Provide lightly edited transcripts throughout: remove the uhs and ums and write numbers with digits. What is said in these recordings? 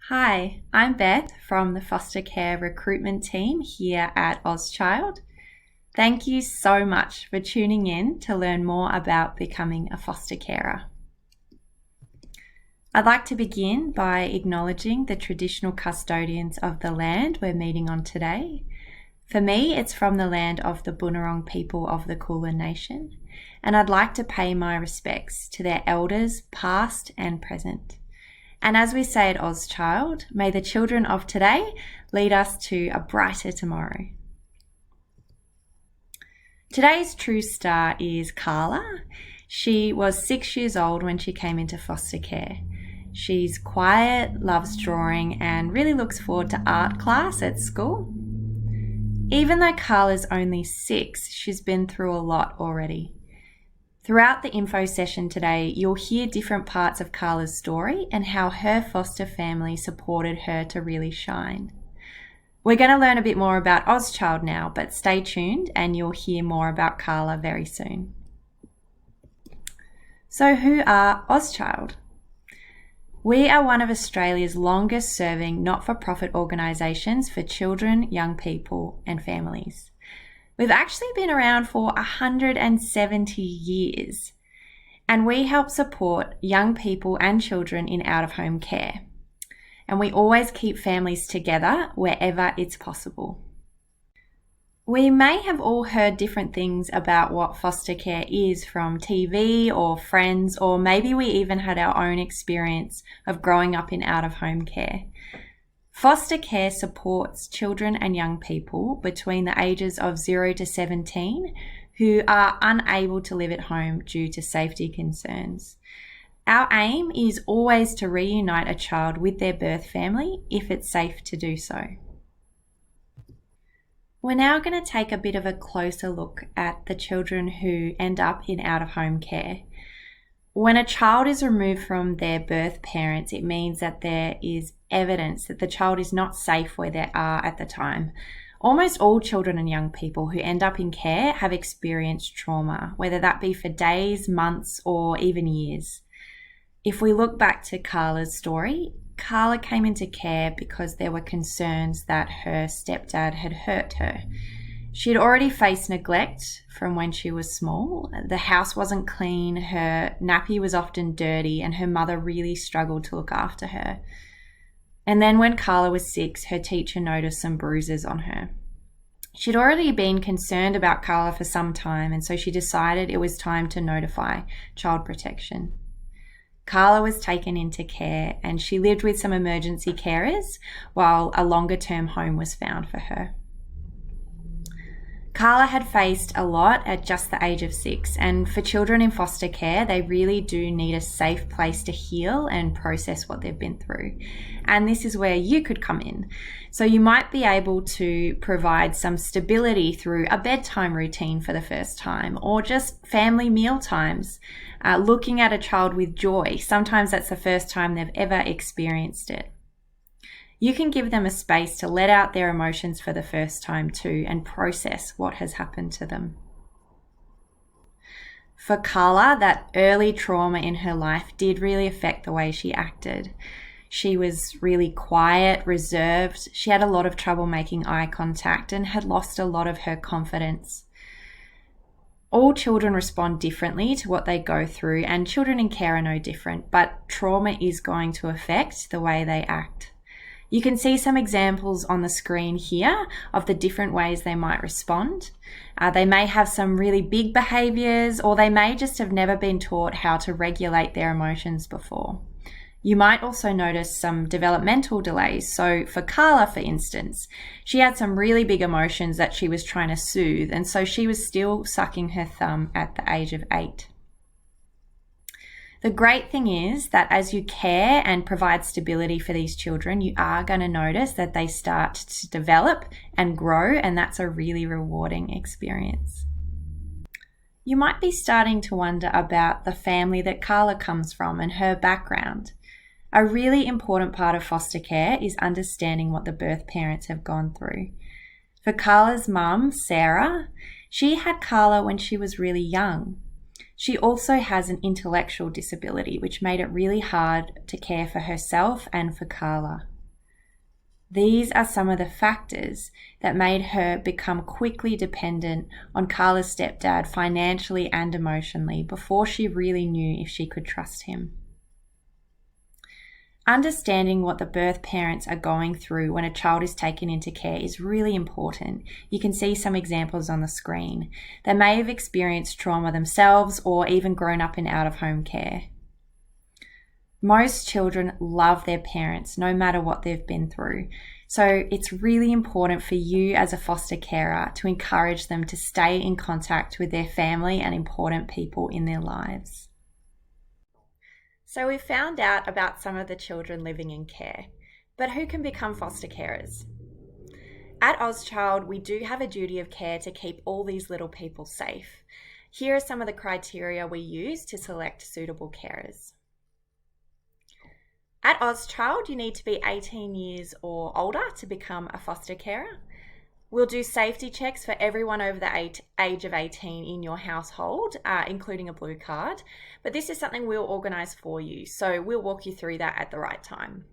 Hi, I'm Beth from the foster care recruitment team here at OzChild. Thank you so much for tuning in to learn more about becoming a foster carer. I'd like to begin by acknowledging the traditional custodians of the land we're meeting on today. For me, it's from the land of the Bunurong people of the Kulin Nation, and I'd like to pay my respects to their elders past and present. And as we say at OzChild, may the children of today lead us to a brighter tomorrow. Today's true star is Carla. She was 6 years old when she came into foster care. She's quiet, loves drawing, and really looks forward to art class at school. Even though Carla's only 6, she's been through a lot already. Throughout the info session today, you'll hear different parts of Carla's story and how her foster family supported her to really shine. We're going to learn a bit more about OzChild now, but stay tuned and you'll hear more about Carla very soon. So who are OzChild? We are one of Australia's longest serving not-for-profit organisations for children, young people and families. We've actually been around for 170 years, and we help support young people and children in out-of-home care. And we always keep families together wherever it's possible. We may have all heard different things about what foster care is from TV or friends, or maybe we even had our own experience of growing up in out-of-home care. Foster care supports children and young people between the ages of 0 to 17 who are unable to live at home due to safety concerns. Our aim is always to reunite a child with their birth family if it's safe to do so. We're now going to take a bit of a closer look at the children who end up in out-of-home care. When a child is removed from their birth parents, it means that there is evidence that the child is not safe where they are at the time. Almost all children and young people who end up in care have experienced trauma, whether that be for days, months, or even years. If we look back to Carla's story, Carla came into care because there were concerns that her stepdad had hurt her. She'd already faced neglect from when she was small. The house wasn't clean, her nappy was often dirty, and her mother really struggled to look after her. And then when Carla was 6, her teacher noticed some bruises on her. She'd already been concerned about Carla for some time, and so she decided it was time to notify Child Protection. Carla was taken into care and she lived with some emergency carers while a longer-term home was found for her. Carla had faced a lot at just the age of 6, and for children in foster care, they really do need a safe place to heal and process what they've been through. And this is where you could come in. So you might be able to provide some stability through a bedtime routine for the first time, or just family meal times, looking at a child with joy. Sometimes that's the first time they've ever experienced it. You can give them a space to let out their emotions for the first time too and process what has happened to them. For Carla, that early trauma in her life did really affect the way she acted. She was really quiet, reserved. She had a lot of trouble making eye contact and had lost a lot of her confidence. All children respond differently to what they go through, and children in care are no different, but trauma is going to affect the way they act. You can see some examples on the screen here of the different ways they might respond. They may have some really big behaviours, or they may just have never been taught how to regulate their emotions before. You might also notice some developmental delays. So for Carla, for instance, she had some really big emotions that she was trying to soothe, and so she was still sucking her thumb at the age of 8. The great thing is that as you care and provide stability for these children, you are going to notice that they start to develop and grow, and that's a really rewarding experience. You might be starting to wonder about the family that Carla comes from and her background. A really important part of foster care is understanding what the birth parents have gone through. For Carla's mum, Sarah, she had Carla when she was really young. She also has an intellectual disability, which made it really hard to care for herself and for Carla. These are some of the factors that made her become quickly dependent on Carla's stepdad financially and emotionally before she really knew if she could trust him. Understanding what the birth parents are going through when a child is taken into care is really important. You can see some examples on the screen. They may have experienced trauma themselves or even grown up in out-of-home care. Most children love their parents no matter what they've been through. So it's really important for you as a foster carer to encourage them to stay in contact with their family and important people in their lives. So we found out about some of the children living in care, but who can become foster carers? At OzChild, we do have a duty of care to keep all these little people safe. Here are some of the criteria we use to select suitable carers. At OzChild, you need to be 18 years or older to become a foster carer. We'll do safety checks for everyone over the age of 18 in your household, including a blue card. But this is something we'll organise for you, so we'll walk you through that at the right time.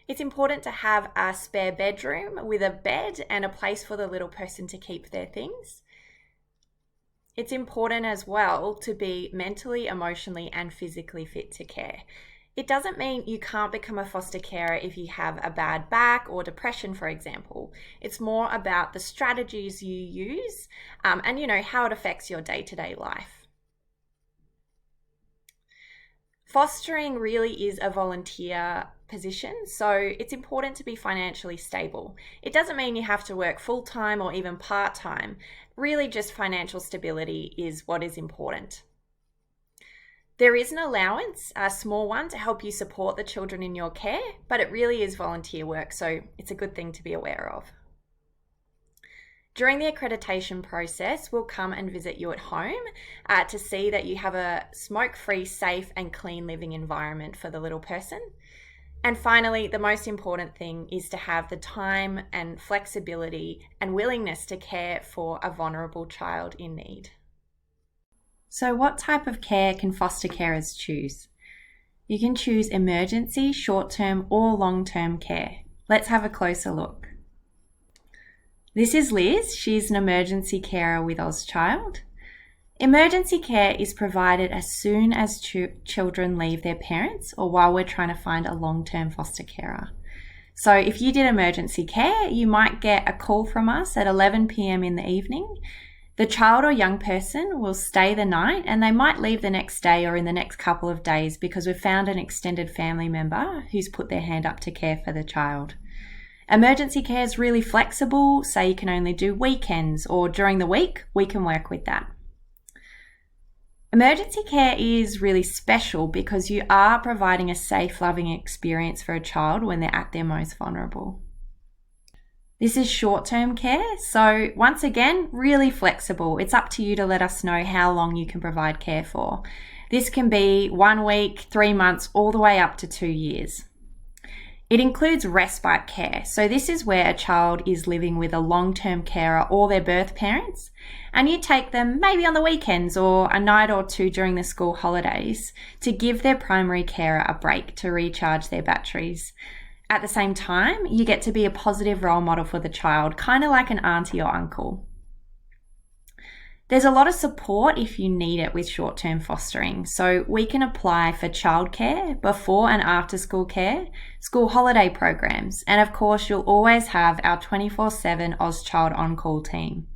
It's important to have a spare bedroom with a bed and a place for the little person to keep their things. It's important as well to be mentally, emotionally, and physically fit to care. It doesn't mean you can't become a foster carer if you have a bad back or depression, for example. It's more about the strategies you use and how it affects your day-to-day life. Fostering really is a volunteer position, so it's important to be financially stable. It doesn't mean you have to work full-time or even part-time. Really, just financial stability is what is important. There is an allowance, a small one, to help you support the children in your care, but it really is volunteer work, so it's a good thing to be aware of. During the accreditation process, we'll come and visit you at home to see that you have a smoke-free, safe and clean living environment for the little person. And finally, the most important thing is to have the time and flexibility and willingness to care for a vulnerable child in need. So what type of care can foster carers choose? You can choose emergency, short-term or long-term care. Let's have a closer look. This is Liz. She's an emergency carer with OzChild. Emergency care is provided as soon as children leave their parents or while we're trying to find a long-term foster carer. So if you did emergency care, you might get a call from us at 11 p.m. in the evening. The child or young person will stay the night and they might leave the next day or in the next couple of days because we've found an extended family member who's put their hand up to care for the child. Emergency care is really flexible, so you can only do weekends or during the week, we can work with that. Emergency care is really special because you are providing a safe, loving experience for a child when they're at their most vulnerable. This is short-term care, so once again, really flexible. It's up to you to let us know how long you can provide care for. This can be 1 week, 3 months, all the way up to 2 years. It includes respite care, so this is where a child is living with a long-term carer or their birth parents, and you take them maybe on the weekends or a night or two during the school holidays to give their primary carer a break to recharge their batteries. At the same time, you get to be a positive role model for the child, kind of like an auntie or uncle. There's a lot of support if you need it with short-term fostering. So we can apply for childcare, before and after school care, school holiday programs, and of course you'll always have our 24/7 OzChild on-call team.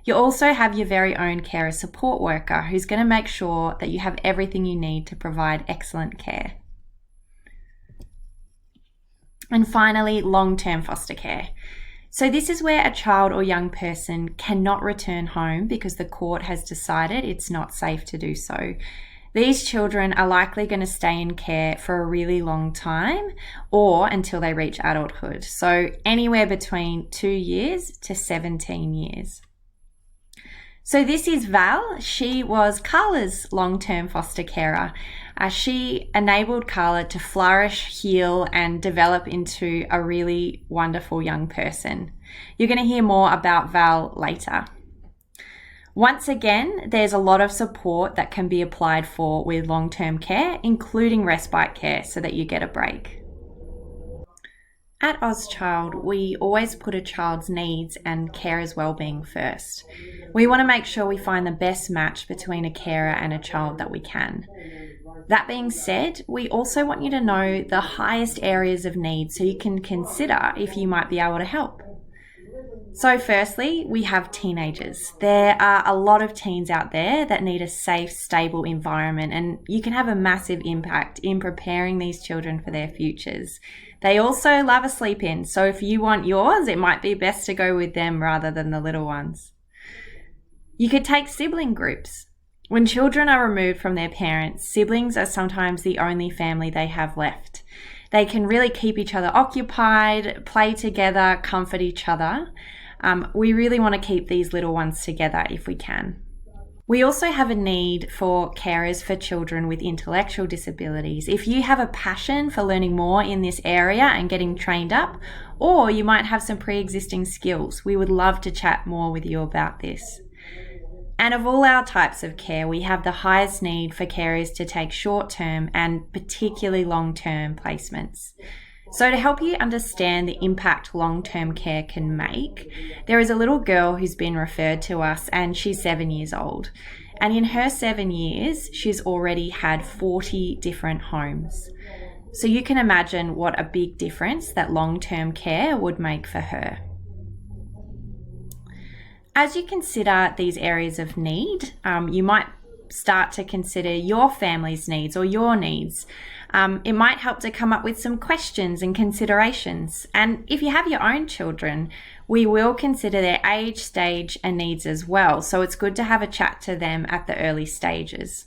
You'll also have your very own carer support worker who's going to make sure that you have everything you need to provide excellent care. And finally, long-term foster care. So this is where a child or young person cannot return home because the court has decided it's not safe to do so. These children are likely going to stay in care for a really long time or until they reach adulthood. So anywhere between 2 years to 17 years. So this is Val. She was Carla's long-term foster carer. She enabled Carla to flourish, heal, and develop into a really wonderful young person. You're going to hear more about Val later. Once again, there's a lot of support that can be applied for with long-term care, including respite care, so that you get a break. At OzChild, we always put a child's needs and carer's well-being first. We want to make sure we find the best match between a carer and a child that we can. That being said, we also want you to know the highest areas of need so you can consider if you might be able to help. So firstly, we have teenagers. There are a lot of teens out there that need a safe, stable environment, and you can have a massive impact in preparing these children for their futures. They also love a sleep in, so if you want yours, it might be best to go with them rather than the little ones. You could take sibling groups. When children are removed from their parents, siblings are sometimes the only family they have left. They can really keep each other occupied, play together, comfort each other. We really want to keep these little ones together if we can. We also have a need for carers for children with intellectual disabilities. If you have a passion for learning more in this area and getting trained up, or you might have some pre-existing skills, we would love to chat more with you about this. And of all our types of care, we have the highest need for carers to take short-term and particularly long-term placements. So to help you understand the impact long-term care can make, there is a little girl who's been referred to us and she's 7 years old. And in her 7 years, she's already had 40 different homes. So you can imagine what a big difference that long-term care would make for her. As you consider these areas of need, you might start to consider your family's needs or your needs. It might help to come up with some questions and considerations. And if you have your own children, we will consider their age, stage, and needs as well. So it's good to have a chat to them at the early stages.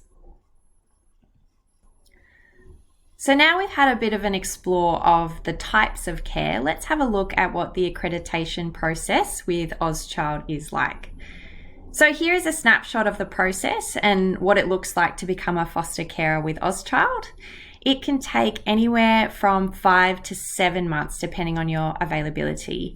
So now we've had a bit of an explore of the types of care, let's have a look at what the accreditation process with OzChild is like. So here is a snapshot of the process and what it looks like to become a foster carer with OzChild. It can take anywhere from 5 to 7 months depending on your availability.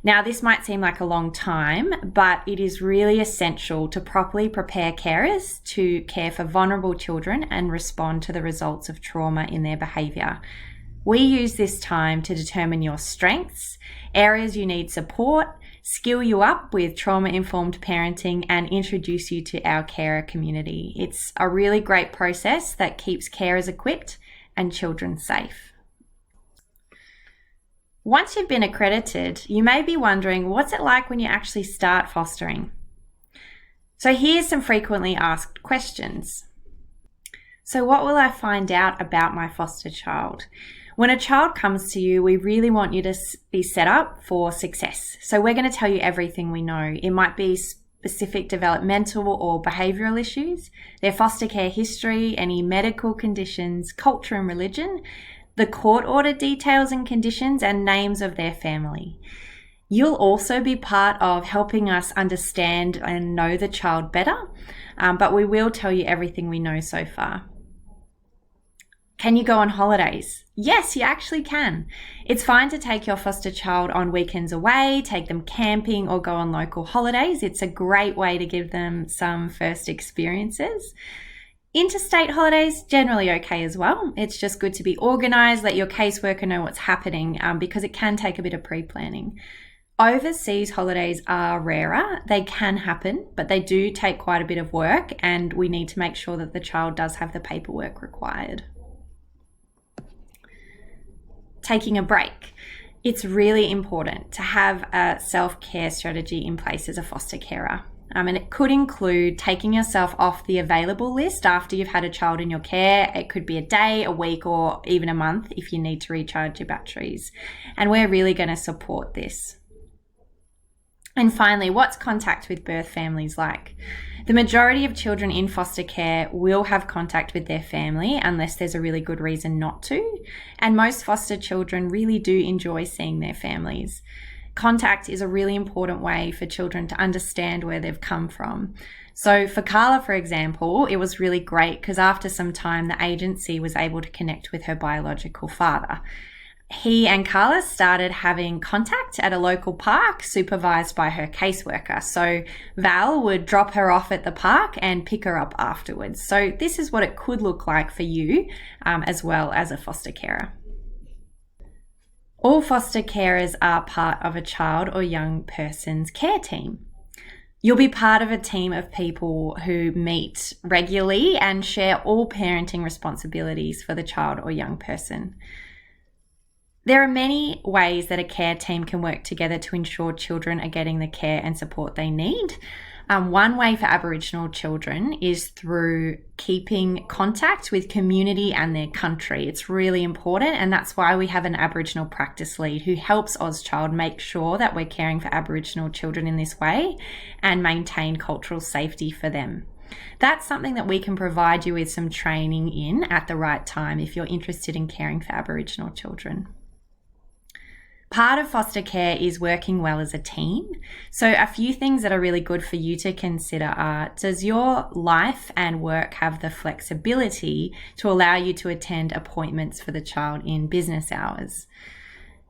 Now, this might seem like a long time, but it is really essential to properly prepare carers to care for vulnerable children and respond to the results of trauma in their behaviour. We use this time to determine your strengths, areas you need support, skill you up with trauma-informed parenting, and introduce you to our carer community. It's a really great process that keeps carers equipped and children safe. Once you've been accredited, you may be wondering, what's it like when you actually start fostering? So here's some frequently asked questions. So what will I find out about my foster child? When a child comes to you, we really want you to be set up for success. So we're going to tell you everything we know. It might be specific developmental or behavioural issues, their foster care history, any medical conditions, culture and religion, the court order details and conditions, and names of their family. You'll also be part of helping us understand and know the child better, but we will tell you everything we know so far. Can you go on holidays? Yes, you actually can. It's fine to take your foster child on weekends away, take them camping, or go on local holidays. It's a great way to give them some first experiences. Interstate holidays, generally okay as well. It's just good to be organised, let your caseworker know what's happening, because it can take a bit of pre-planning. Overseas holidays are rarer. They can happen, but they do take quite a bit of work, and we need to make sure that the child does have the paperwork required. Taking a break. It's really important to have a self-care strategy in place as a foster carer. And it could include taking yourself off the available list after you've had a child in your care. It could be a day, a week, or even a month if you need to recharge your batteries. And we're really going to support this. And finally, what's contact with birth families like? The majority of children in foster care will have contact with their family unless there's a really good reason not to. And most foster children really do enjoy seeing their families. Contact is a really important way for children to understand where they've come from. So for Carla, for example, it was really great because after some time, the agency was able to connect with her biological father. He and Carla started having contact at a local park supervised by her caseworker. So Val would drop her off at the park and pick her up afterwards. So this is what it could look like for you as well as a foster carer. All foster carers are part of a child or young person's care team. You'll be part of a team of people who meet regularly and share all parenting responsibilities for the child or young person. There are many ways that a care team can work together to ensure children are getting the care and support they need. One way for Aboriginal children is through keeping contact with community and their country. It's really important, and that's why we have an Aboriginal practice lead who helps OzChild make sure that we're caring for Aboriginal children in this way and maintain cultural safety for them. That's something that we can provide you with some training in at the right time if you're interested in caring for Aboriginal children. Part of foster care is working well as a team. So a few things that are really good for you to consider are, does your life and work have the flexibility to allow you to attend appointments for the child in business hours?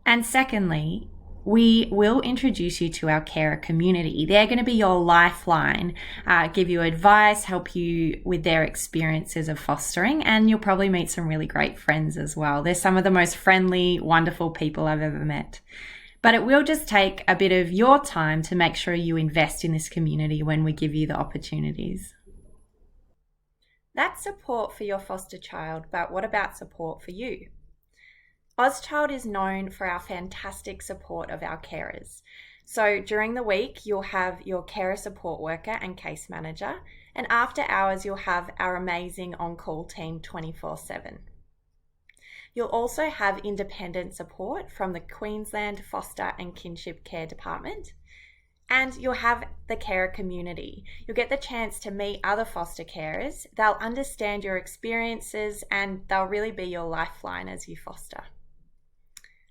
And secondly, we will introduce you to our carer community. They're going to be your lifeline, give you advice, help you with their experiences of fostering, and you'll probably meet some really great friends as well. They're some of the most friendly, wonderful people I've ever met. But it will just take a bit of your time to make sure you invest in this community when we give you the opportunities. That's support for your foster child, but what about support for you? OzChild is known for our fantastic support of our carers. So during the week, you'll have your carer support worker and case manager, and after hours, you'll have our amazing on-call team 24/7. You'll also have independent support from the Queensland Foster and Kinship Care Department, and you'll have the carer community. You'll get the chance to meet other foster carers. They'll understand your experiences and they'll really be your lifeline as you foster.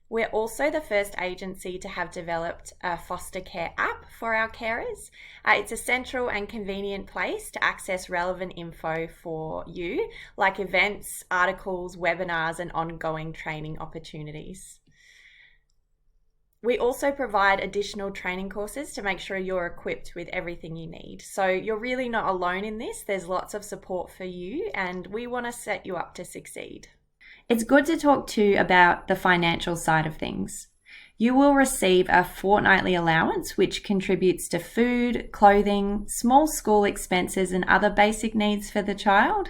We're also the first agency to have developed a foster care app for our carers. It's a central and convenient place to access relevant info for you, like events, articles, webinars, and ongoing training opportunities. We also provide additional training courses to make sure you're equipped with everything you need. So you're really not alone in this. There's lots of support for you, and we want to set you up to succeed. It's good to talk too about the financial side of things. You will receive a fortnightly allowance which contributes to food, clothing, small school expenses and other basic needs for the child.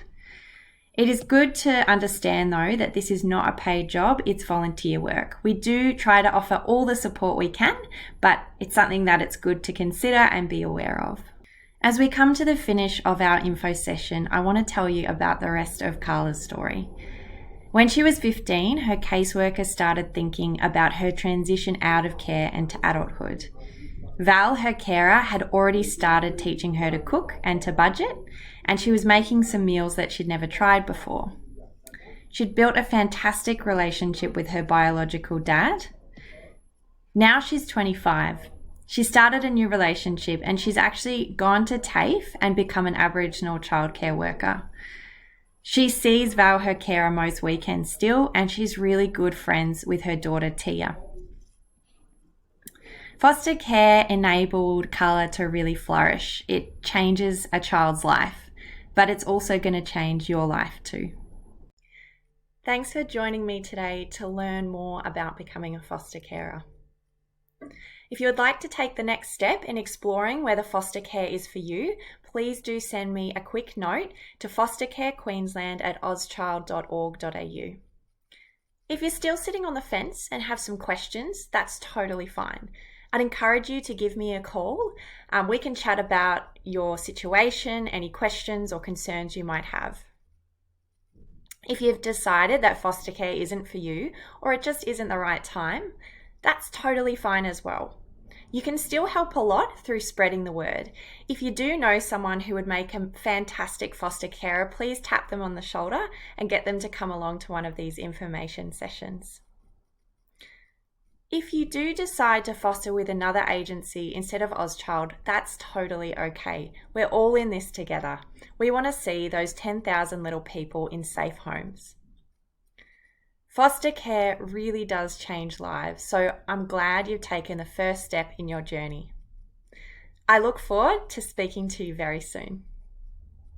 It is good to understand though that this is not a paid job, it's volunteer work. We do try to offer all the support we can, but it's something that it's good to consider and be aware of. As we come to the finish of our info session, I want to tell you about the rest of Carla's story. When she was 15, her caseworker started thinking about her transition out of care and to adulthood. Val, her carer, had already started teaching her to cook and to budget, and she was making some meals that she'd never tried before. She'd built a fantastic relationship with her biological dad. Now she's 25. She started a new relationship and she's actually gone to TAFE and become an Aboriginal childcare worker. She sees Val, her carer, most weekends still, and she's really good friends with her daughter Tia. Foster care enabled Carla to really flourish. It changes a child's life, but it's also going to change your life too. Thanks for joining me today to learn more about becoming a foster carer. If you would like to take the next step in exploring whether foster care is for you, please do send me a quick note to fostercarequeensland@ozchild.org.au. If you're still sitting on the fence and have some questions, that's totally fine. I'd encourage you to give me a call. We can chat about your situation, any questions or concerns you might have. If you've decided that foster care isn't for you or it just isn't the right time, that's totally fine as well. You can still help a lot through spreading the word. If you do know someone who would make a fantastic foster carer, please tap them on the shoulder and get them to come along to one of these information sessions. If you do decide to foster with another agency instead of OzChild, that's totally okay. We're all in this together. We want to see those 10,000 little people in safe homes. Foster care really does change lives, so I'm glad you've taken the first step in your journey. I look forward to speaking to you very soon.